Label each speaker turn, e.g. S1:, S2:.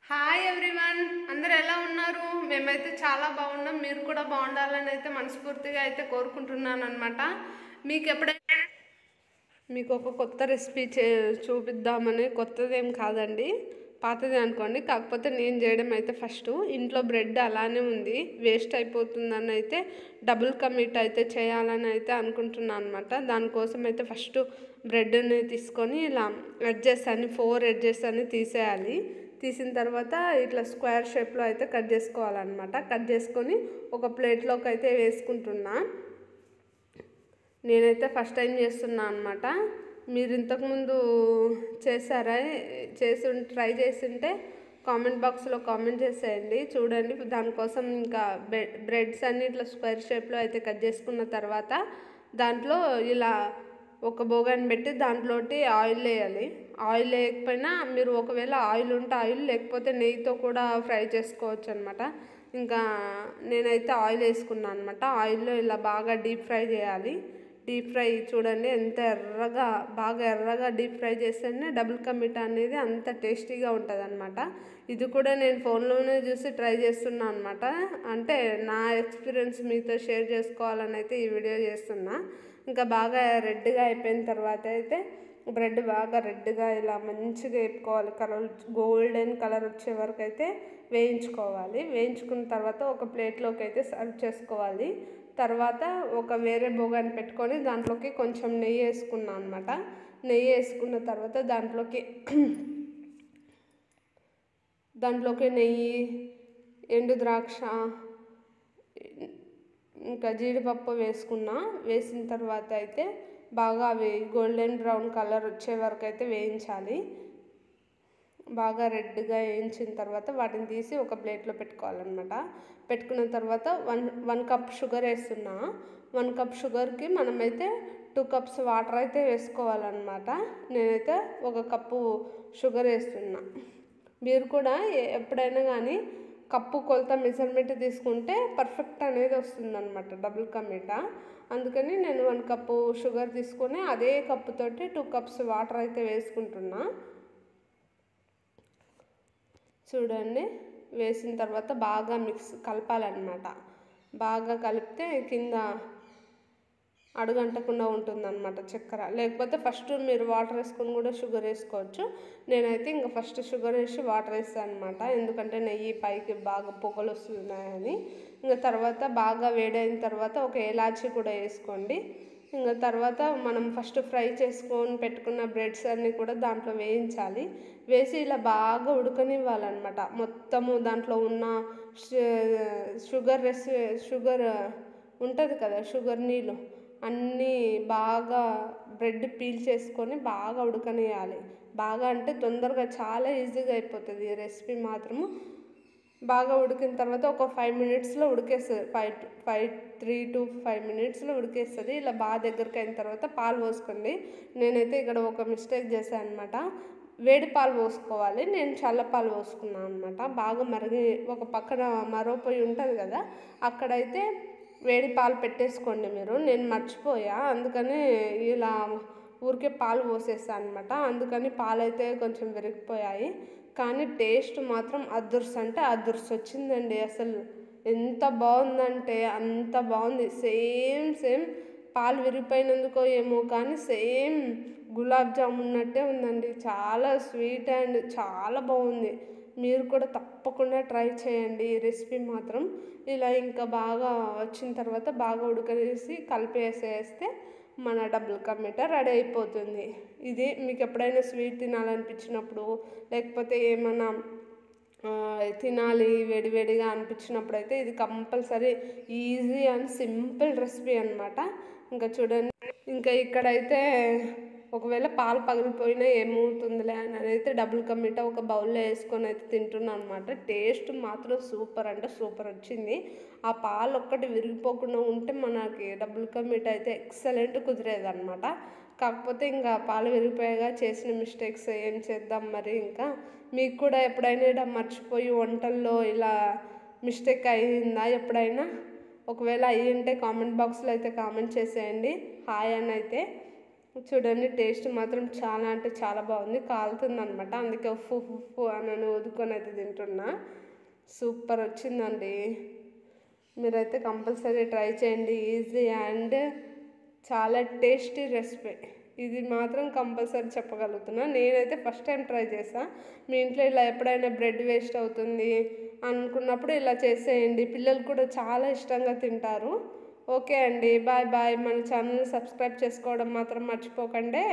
S1: Hi everyone, అందరు ఎలా ఉన్నారు? మేమైతే చాలా బాగున్నాం. మీరు కూడా బాగుండాలని అయితే మనస్ఫూర్తిగా అయితే కోరుకుంటున్నాను అనమాట. మీకు ఎప్పుడైనా మీకు ఒక కొత్త రెసిపీ చూపిద్దామని, కొత్తదేం కాదండి, పాతదే అనుకోండి. కాకపోతే నేను చేయడం అయితే ఫస్ట్ ఇంట్లో బ్రెడ్ అలానే ఉంది, వేస్ట్ అయిపోతుందని అయితే డబుల్ కమిట్ అయితే చేయాలని అయితే అనుకుంటున్నాను అనమాట. దానికోసం అయితే ఫస్ట్ బ్రెడ్ని తీసుకొని ఇలా ఎడ్జెస్ అని 4 ఎడ్జెస్ అని తీసేయాలి. తీసిన తర్వాత ఇట్లా స్క్వేర్ షేప్లో అయితే కట్ చేసుకోవాలన్నమాట. కట్ చేసుకొని ఒక ప్లేట్లోకి అయితే వేసుకుంటున్నా. నేనైతే ఫస్ట్ టైం చేస్తున్నా అనమాట. మీరు ఇంతకుముందు చేశారా? ట్రై చేస్తుంటే కామెంట్ బాక్స్లో కామెంట్ చేసేయండి. చూడండి, దానికోసం ఇంకా బ్రెడ్స్ అన్ని ఇట్లా స్క్వేర్ షేప్లో అయితే కట్ చేసుకున్న తర్వాత దాంట్లో ఇలా ఒక బోగాన్ని పెట్టి దాంట్లోటి ఆయిల్ వేయాలి. ఆయిల్ వేయకపోయినా మీరు ఒకవేళ ఆయిల్ ఉంటే ఆయిల్, లేకపోతే నెయ్యితో కూడా ఫ్రై చేసుకోవచ్చు అనమాట. ఇంకా నేనైతే ఆయిల్ వేసుకున్నాను అనమాట. ఆయిల్లో ఇలా బాగా డీప్ ఫ్రై చేయాలి. డీప్ ఫ్రై చూడండి ఎంత బాగా ఎర్రగా డీప్ ఫ్రై చేస్తేనే డబుల్ కా మీఠా అనేది అంత టేస్టీగా ఉంటుంది అనమాట. ఇది కూడా నేను ఫోన్లోనే చూసి ట్రై చేస్తున్నా అనమాట. అంటే నా ఎక్స్పీరియన్స్ మీతో షేర్ చేసుకోవాలని అయితే ఈ వీడియో చేస్తున్నా. ఇంకా బాగా రెడ్గా అయిపోయిన తర్వాత అయితే బ్రెడ్ బాగా రెడ్గా ఇలా మంచిగా వేపుకోవాలి. గోల్డెన్ కలర్ వచ్చే వరకు అయితే వేయించుకోవాలి. వేయించుకున్న తర్వాత ఒక ప్లేట్లోకి అయితే సర్వ్ చేసుకోవాలి. తర్వాత ఒక వేరే బోగాన్ని పెట్టుకొని దాంట్లోకి కొంచెం నెయ్యి వేసుకున్నాను అనమాట. నెయ్యి వేసుకున్న తర్వాత దాంట్లోకి నెయ్యి, ఎండు ద్రాక్ష, ఇంకా జీడిపప్పు వేసిన తర్వాత అయితే బాగా అవి గోల్డెన్ బ్రౌన్ కలర్ వచ్చే వరకు అయితే వేయించాలి. బాగా రెడ్గా వేయించిన తర్వాత వాటిని తీసి ఒక ప్లేట్లో పెట్టుకోవాలన్నమాట. పెట్టుకున్న తర్వాత వన్ కప్ షుగర్ వేస్తున్నా. 1 కప్ షుగర్కి మనమైతే 2 కప్స్ వాటర్ అయితే వేసుకోవాలన్నమాట. నేనైతే 1 కప్పు షుగర్ వేస్తున్నా. మీరు కూడా ఎప్పుడైనా కానీ కప్పు కొలత మెజర్మెంట్ తీసుకుంటే పర్ఫెక్ట్ అనేది వస్తుందన్నమాట డబుల్ కా మీఠా. అందుకని నేను 1 కప్పు షుగర్ తీసుకొని అదే కప్పుతోటి 2 కప్స్ వాటర్ అయితే వేసుకుంటున్నా. చూడండి, వేసిన తర్వాత బాగా కలపాలన్నమాట. బాగా కలిపితే కింద అడుగంటకుండా ఉంటుందన్నమాట చక్కెర. లేకపోతే ఫస్ట్ మీరు వాటర్ వేసుకొని కూడా షుగర్ వేసుకోవచ్చు. నేనైతే ఇంకా ఫస్ట్ షుగర్ వేసి వాటర్ వేస్తాను అనమాట, ఎందుకంటే నెయ్యి పైకి బాగా పొగలు వస్తున్నాయని. ఇంకా తర్వాత బాగా వేడైన తర్వాత ఒక ఇలాచీ కూడా వేసుకోండి. ఇంకా తర్వాత మనం ఫస్ట్ ఫ్రై చేసుకొని పెట్టుకున్న బ్రెడ్స్ అన్నీ కూడా దాంట్లో వేయించాలి. వేసి ఇలా బాగా ఉడకనివ్వాలన్నమాట. మొత్తము దాంట్లో ఉన్న షుగర్ ఉంటుంది కదా, షుగర్ నీళ్ళు అన్నీ బాగా బ్రెడ్ పీల్ చేసుకొని బాగా ఉడకనియాలి. బాగా అంటే తొందరగా చాలా ఈజీగా అయిపోతుంది ఈ రెసిపీ మాత్రము. బాగా ఉడికిన తర్వాత ఒక 5 మినిట్స్లో ఉడికేస్తుంది. 3 to 5 మినిట్స్లో ఉడికేస్తుంది. ఇలా బాగా దగ్గరికి అయిన తర్వాత పాలు పోసుకోండి. నేనైతే ఇక్కడ ఒక మిస్టేక్ చేశాను అనమాట. వేడి పాలు పోసుకోవాలి, నేను చల్ల పాలు పోసుకున్నాను అనమాట. బాగా ఒక పక్కన మరో పొయ్యి ఉంటుంది కదా, అక్కడైతే వేడి పాలు పెట్టేసుకోండి మీరు. నేను మర్చిపోయా, అందుకని ఇలా ఊరికే పాలు పోసేస్తాను అనమాట. అందుకని పాలు అయితే కొంచెం విరిగిపోయాయి. కానీ టేస్ట్ మాత్రం అదుర్స్ వచ్చిందండి. అసలు ఎంత బాగుందంటే అంత బాగుంది. సేమ్ పాలు విరిగిపోయినందుకో ఏమో కానీ సేమ్ గులాబ్ జామున్ ఉన్నట్టే ఉందండి. చాలా స్వీట్ అండ్ చాలా బాగుంది. మీరు కూడా తప్పకుండా ట్రై చేయండి ఈ రెసిపీ మాత్రం. ఇలా ఇంకా బాగా వచ్చిన తర్వాత బాగా ఉడకవేసి కలిపేసేస్తే మన డబుల్ కా మీఠా రెడీ అయిపోతుంది. ఇది మీకు ఎప్పుడైనా స్వీట్ తినాలనిపించినప్పుడు, లేకపోతే ఏమైనా తినాలి వేడివేడిగా అనిపించినప్పుడు అయితే ఇది compulsory easy and simple recipe అనమాట. ఇంకా చూడండి, ఇంకా ఇక్కడైతే ఒకవేళ పాలు పగిలిపోయినా ఏమవుతుందిలే అని అయితే డబుల్ కా మీఠా ఒక బౌల్లో వేసుకొని అయితే తింటున్నాను అనమాట. టేస్ట్ మాత్రం సూపర్ అంటే సూపర్ వచ్చింది. ఆ పాలు ఒక్కటి విరిగిపోకుండా ఉంటే మనకి డబుల్ కా మీఠా అయితే ఎక్సలెంట్ కుదిరేది అనమాట. కాకపోతే ఇంకా పాలు విరిగిపోయాగా చేసిన మిస్టేక్స్ ఏం చేద్దాం మరి. ఇంకా మీకు కూడా ఎప్పుడైనా ఇలా మర్చిపోయి వంటల్లో ఇలా మిస్టేక్ అయ్యిందా ఎప్పుడైనా? ఒకవేళ అయ్యి ఉంటే కామెంట్ బాక్స్లో అయితే కామెంట్ చేసేయండి హాయ్ అని అయితే. చూడండి టేస్ట్ మాత్రం చాలా అంటే చాలా బాగుంది, కాలుతుంది అనమాట, అందుకే ఉఫ్ఫు ఉఫ్ఫు అని ఊదుకొని అయితే తింటున్నా. సూపర్ వచ్చిందండి. మీరైతే కంపల్సరీ ట్రై చేయండి, ఈజీ అండ్ చాలా టేస్టీ రెసిపీ. ఇది మాత్రం కంపల్సరీ చెప్పగలుగుతున్నా. నేనైతే ఫస్ట్ టైం ట్రై చేసా. మీ ఇంట్లో ఇలా ఎప్పుడైనా బ్రెడ్ వేస్ట్ అవుతుంది అనుకున్నప్పుడు ఇలా చేసేయండి, పిల్లలు కూడా చాలా ఇష్టంగా తింటారు. ఓకే అండి, బాయ్ బాయ్. మన ఛానల్ని సబ్స్క్రైబ్ చేసుకోవడం మాత్రం మర్చిపోకండి.